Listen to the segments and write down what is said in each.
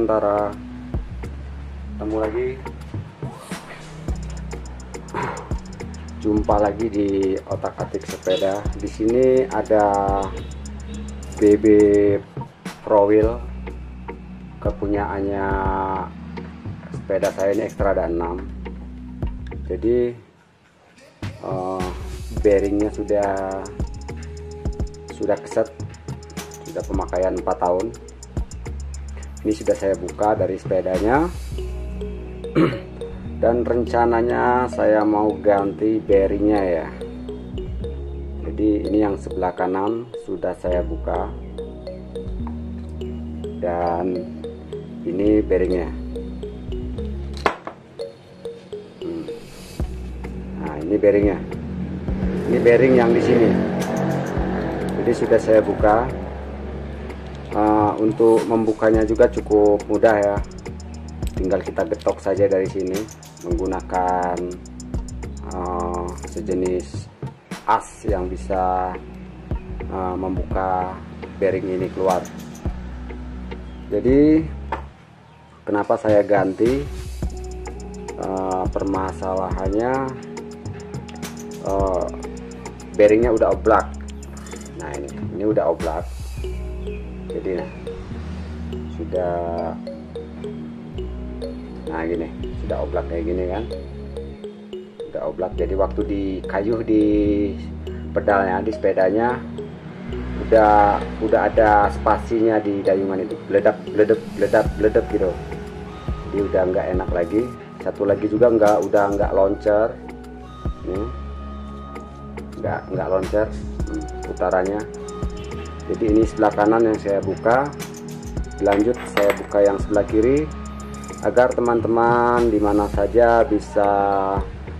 Nusantara. Ketemu lagi, jumpa lagi di otak-atik sepeda. Di sini ada BB Pro Wheel, kepunyaannya sepeda saya ini Xtrada 6. Jadi bearingnya sudah keset, sudah pemakaian 4 tahun. Ini sudah saya buka dari sepedanya. Dan rencananya saya mau ganti bearingnya ya. Jadi ini yang sebelah kanan sudah saya buka, dan ini bearingnya. Nah, ini bearingnya. Ini bearing yang di sini. Jadi sudah saya buka. Untuk membukanya juga cukup mudah ya. Tinggal kita getok saja dari sini menggunakan sejenis as yang bisa membuka bearing ini keluar. Jadi kenapa saya ganti? Permasalahannya bearingnya udah oblak. Nah ini udah oblak. Jadi sudah, nah gini, sudah oblak kayak gini kan, udah oblak. Jadi waktu dikayuh di pedalnya, di sepedanya udah ada spasinya di dayungan itu, beledak gitu. Jadi udah nggak enak lagi. Satu lagi juga udah nggak loncer, nih nggak loncer putarannya. Jadi ini sebelah kanan yang saya buka. Lanjut saya buka yang sebelah kiri, agar teman-teman dimana saja bisa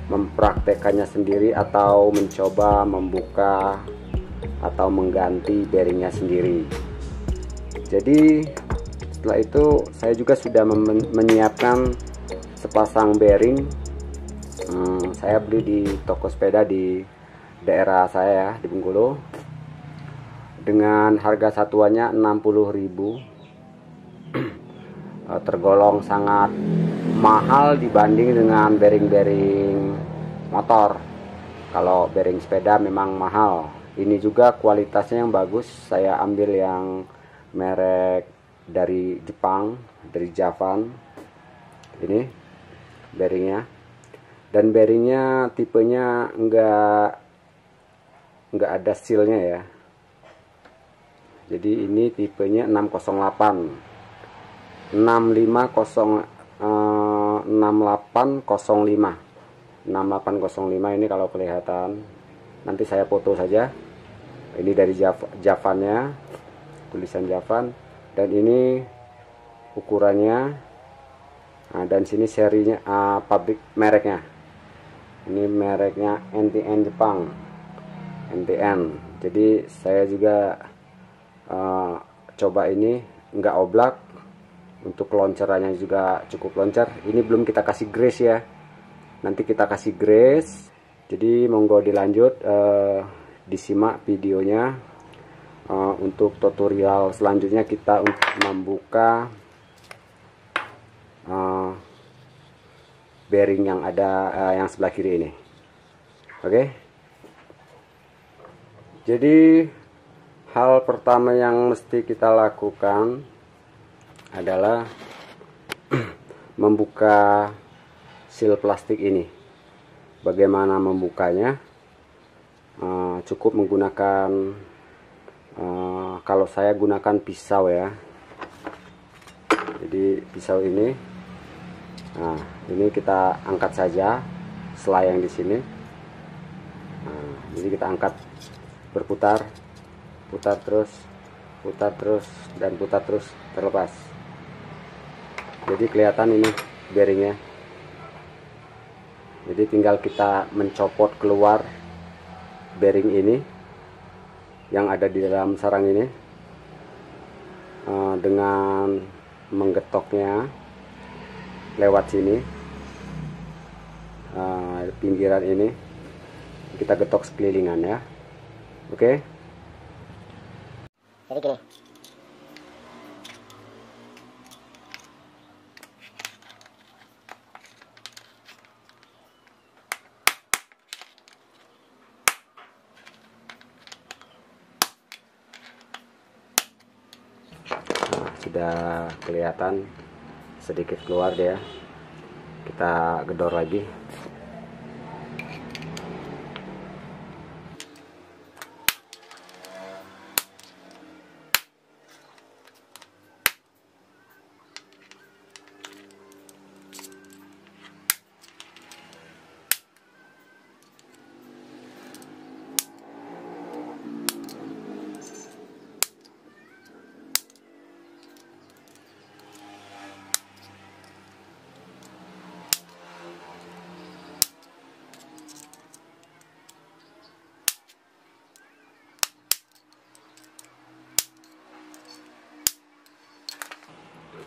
mempraktekannya sendiri atau mencoba membuka atau mengganti bearingnya sendiri. Jadi setelah itu saya juga sudah menyiapkan sepasang bearing. Saya beli di toko sepeda di daerah saya di Bengkulu, dengan harga satuannya 60.000. Tergolong sangat mahal dibanding dengan bearing-bearing motor. Kalau bearing sepeda memang mahal. Ini juga kualitasnya yang bagus. Saya ambil yang merek dari Jepang, dari Javan. Ini bearingnya, dan bearingnya tipenya enggak ada sealnya ya. Jadi ini tipenya 608 6805 ini kalau kelihatan. Nanti saya foto saja. Ini dari Javannya, tulisan Javan, dan ini ukurannya. Nah, dan sini serinya, pabrik mereknya. Ini mereknya NTN Jepang, NTN. Jadi saya juga coba ini nggak oblak. Untuk loncerannya juga cukup loncer. Ini belum kita kasih grease ya, nanti kita kasih grease. Jadi monggo dilanjut, disimak videonya. Untuk tutorial selanjutnya kita untuk membuka bearing yang ada yang sebelah kiri ini. Oke. Jadi hal pertama yang mesti kita lakukan adalah membuka seal plastik ini. Bagaimana membukanya? Cukup menggunakan, kalau saya gunakan pisau ya. Jadi pisau ini, nah ini kita angkat saja selai yang di sini. Jadi kita angkat, berputar, putar terus, dan putar terus, terlepas. Jadi kelihatan ini bearingnya. Jadi tinggal kita mencopot keluar bearing ini yang ada di dalam sarang ini, dengan menggetoknya lewat sini, pinggiran ini kita getok sekelilingan ya. Oke. Jadi gini, sudah kelihatan sedikit keluar dia. Kita gedor lagi.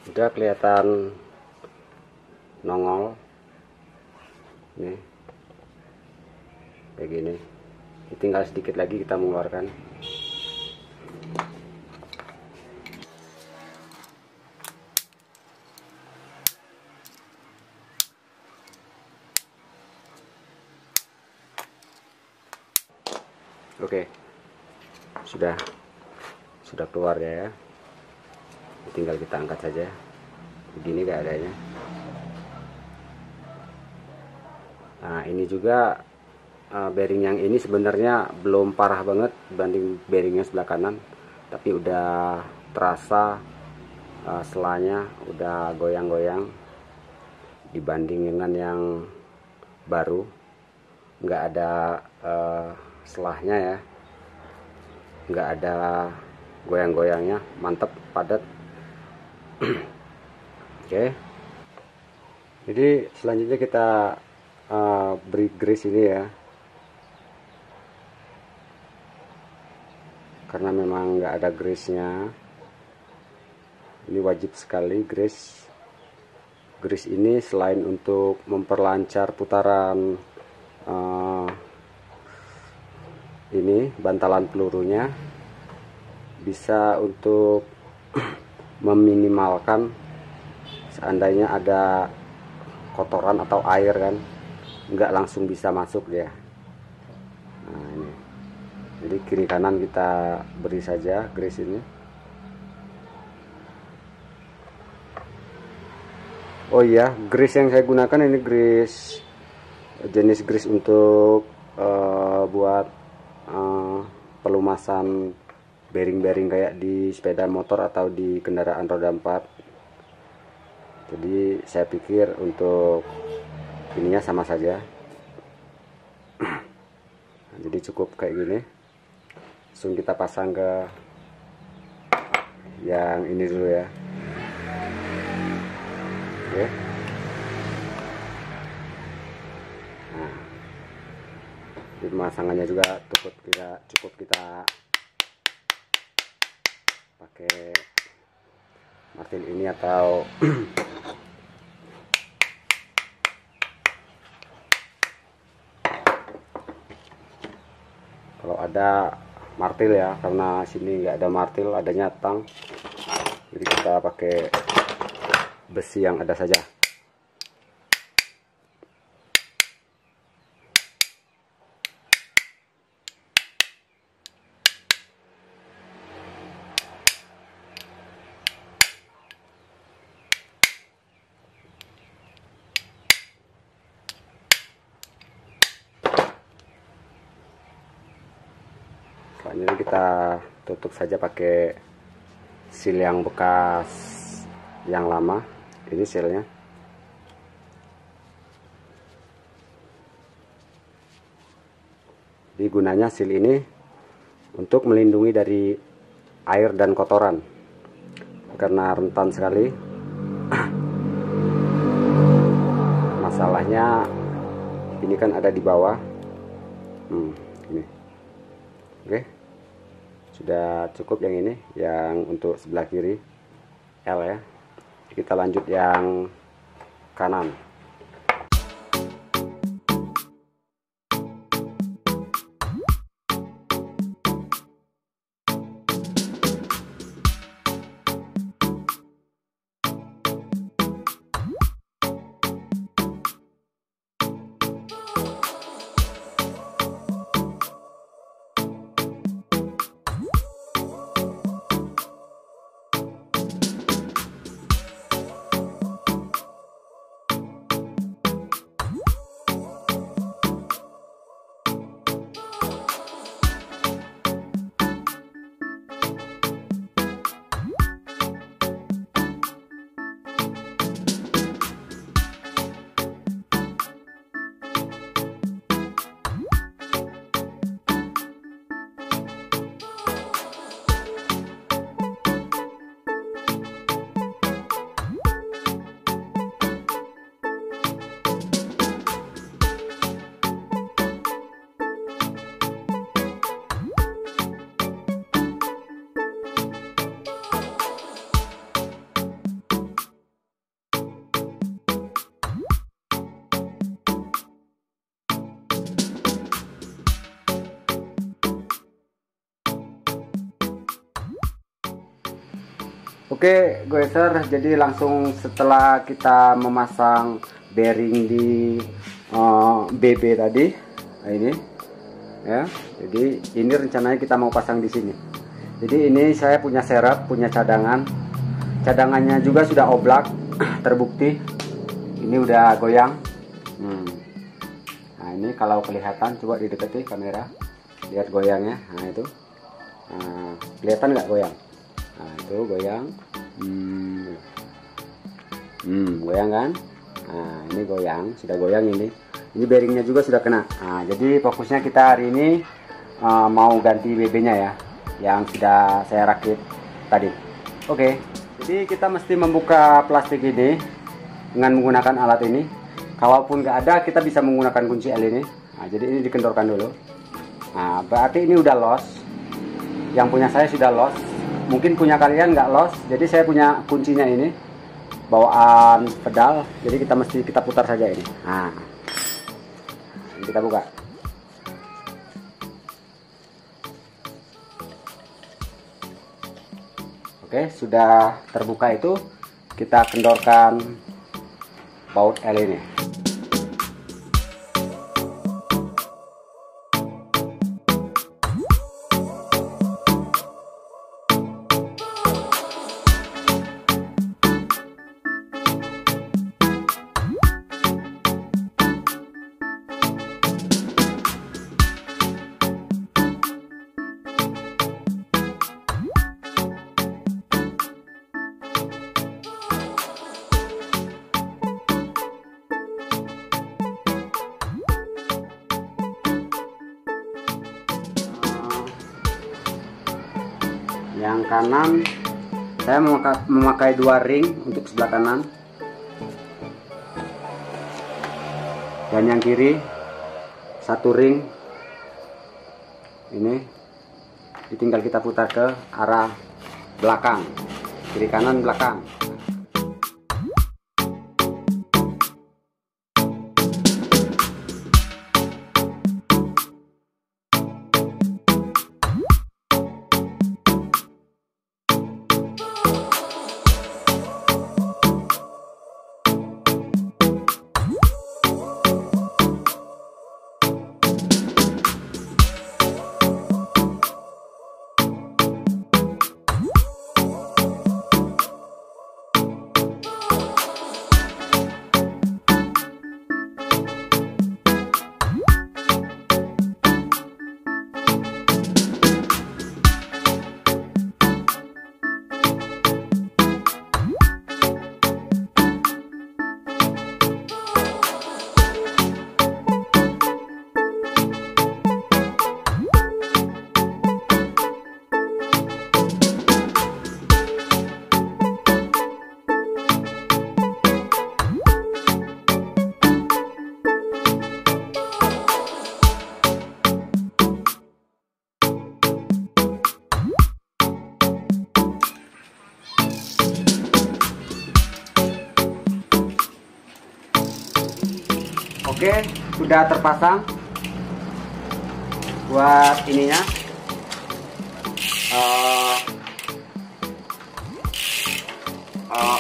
Sudah kelihatan nongol nih kayak gini. Tinggal sedikit lagi kita mengeluarkan. Oke, sudah keluar ya. Tinggal kita angkat saja. Begini keadaannya. Nah, ini juga bearing yang ini sebenarnya belum parah banget dibanding bearingnya sebelah kanan, tapi udah terasa selanya udah goyang-goyang dibanding dengan yang baru. Nggak ada selahnya ya, nggak ada goyang-goyangnya, mantep, padat. Oke, jadi selanjutnya kita beri grease ini ya, karena memang nggak ada grease-nya. Ini wajib sekali grease. Grease ini selain untuk memperlancar putaran ini bantalan pelurunya, bisa untuk meminimalkan seandainya ada kotoran atau air kan, nggak langsung bisa masuk dia. Nah, ini jadi kiri kanan kita beri saja grease ini. Oh iya, grease yang saya gunakan ini grease jenis grease untuk buat pelumasan bearing-bearing kayak di sepeda motor atau di kendaraan roda 4. Jadi saya pikir untuk ininya sama saja. Nah, jadi cukup kayak gini. Langsung kita pasang ke yang ini dulu ya. Oke. Nah, di pemasangannya juga cukup kita pakai martil ini atau kalau ada martil ya, karena sini nggak ada martil, adanya tang, jadi kita pakai besi yang ada saja. Selanjutnya kita tutup saja pakai seal yang bekas yang lama. Ini sealnya. Jadi gunanya seal ini untuk melindungi dari air dan kotoran, karena rentan sekali. Masalahnya ini kan ada di bawah. Ini. Oke, sudah cukup yang ini, yang untuk sebelah kiri L ya. Kita lanjut yang kanan. Oke goeser, jadi langsung setelah kita memasang bearing di BB tadi, nah ini ya, jadi ini rencananya kita mau pasang di sini. Jadi ini saya punya serep, punya cadangannya juga sudah oblak, terbukti ini udah goyang. Nah ini kalau kelihatan, coba didekati kamera, lihat goyangnya. Nah itu, kelihatan nggak goyang? Nah itu goyang, goyang kan? Nah ini goyang, sudah goyang ini. Ini bearingnya juga sudah kena. Nah jadi fokusnya kita hari ini mau ganti BB-nya ya, yang sudah saya rakit tadi. Oke, jadi kita mesti membuka plastik ini dengan menggunakan alat ini. Kalaupun nggak ada, kita bisa menggunakan kunci L ini. Nah jadi ini dikendorkan dulu. Nah berarti ini udah los. Yang punya saya sudah los. Mungkin punya kalian nggak los, jadi saya punya kuncinya ini bawaan pedal, jadi kita putar saja ini. Nah, ini kita buka. Oke, sudah terbuka itu, kita kendorkan baut L ini. Yang kanan saya memakai 2 ring untuk sebelah kanan, dan yang kiri 1 ring. Ini tinggal kita putar ke arah belakang, kiri kanan belakang. Oke, sudah terpasang buat ininya,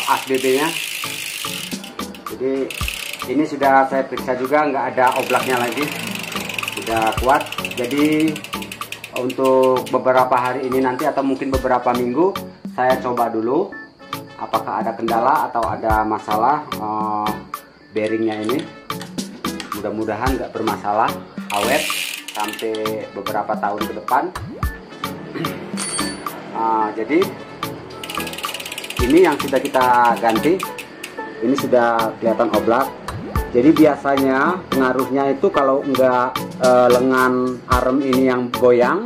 as BB-nya. Jadi ini sudah saya periksa juga, nggak ada oblaknya lagi, sudah kuat. Jadi untuk beberapa hari ini nanti atau mungkin beberapa minggu saya coba dulu apakah ada kendala atau ada masalah bearingnya ini. Mudah-mudahan nggak bermasalah, awet sampai beberapa tahun ke depan. Jadi ini yang sudah kita ganti, ini sudah kelihatan oblak. Jadi biasanya pengaruhnya itu kalau nggak lengan arm ini yang goyang,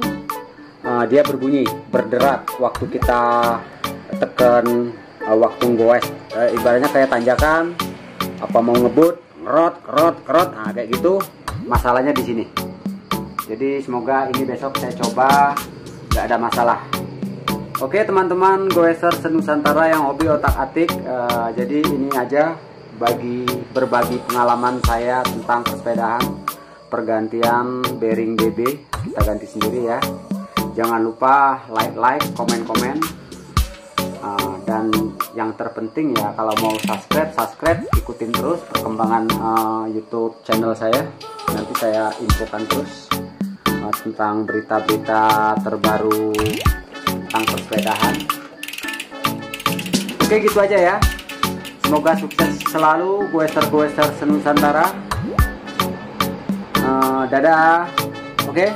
dia berbunyi, berderak waktu kita tekan, waktu goes, ibaratnya kayak tanjakan, apa mau ngebut, kerot, nah kayak gitu. Masalahnya di sini. Jadi semoga ini besok saya coba nggak ada masalah. Oke teman-teman goeser senusantara yang hobi otak-atik, jadi ini aja berbagi pengalaman saya tentang persepedahan, pergantian bearing BB, kita ganti sendiri ya. Jangan lupa like, komen, Dan yang terpenting ya, kalau mau subscribe, ikutin terus perkembangan YouTube channel saya. Nanti saya infokan terus tentang berita-berita terbaru tentang persepedahan. Oke, gitu aja ya. Semoga sukses selalu goeser senusantara. Dadah. Oke.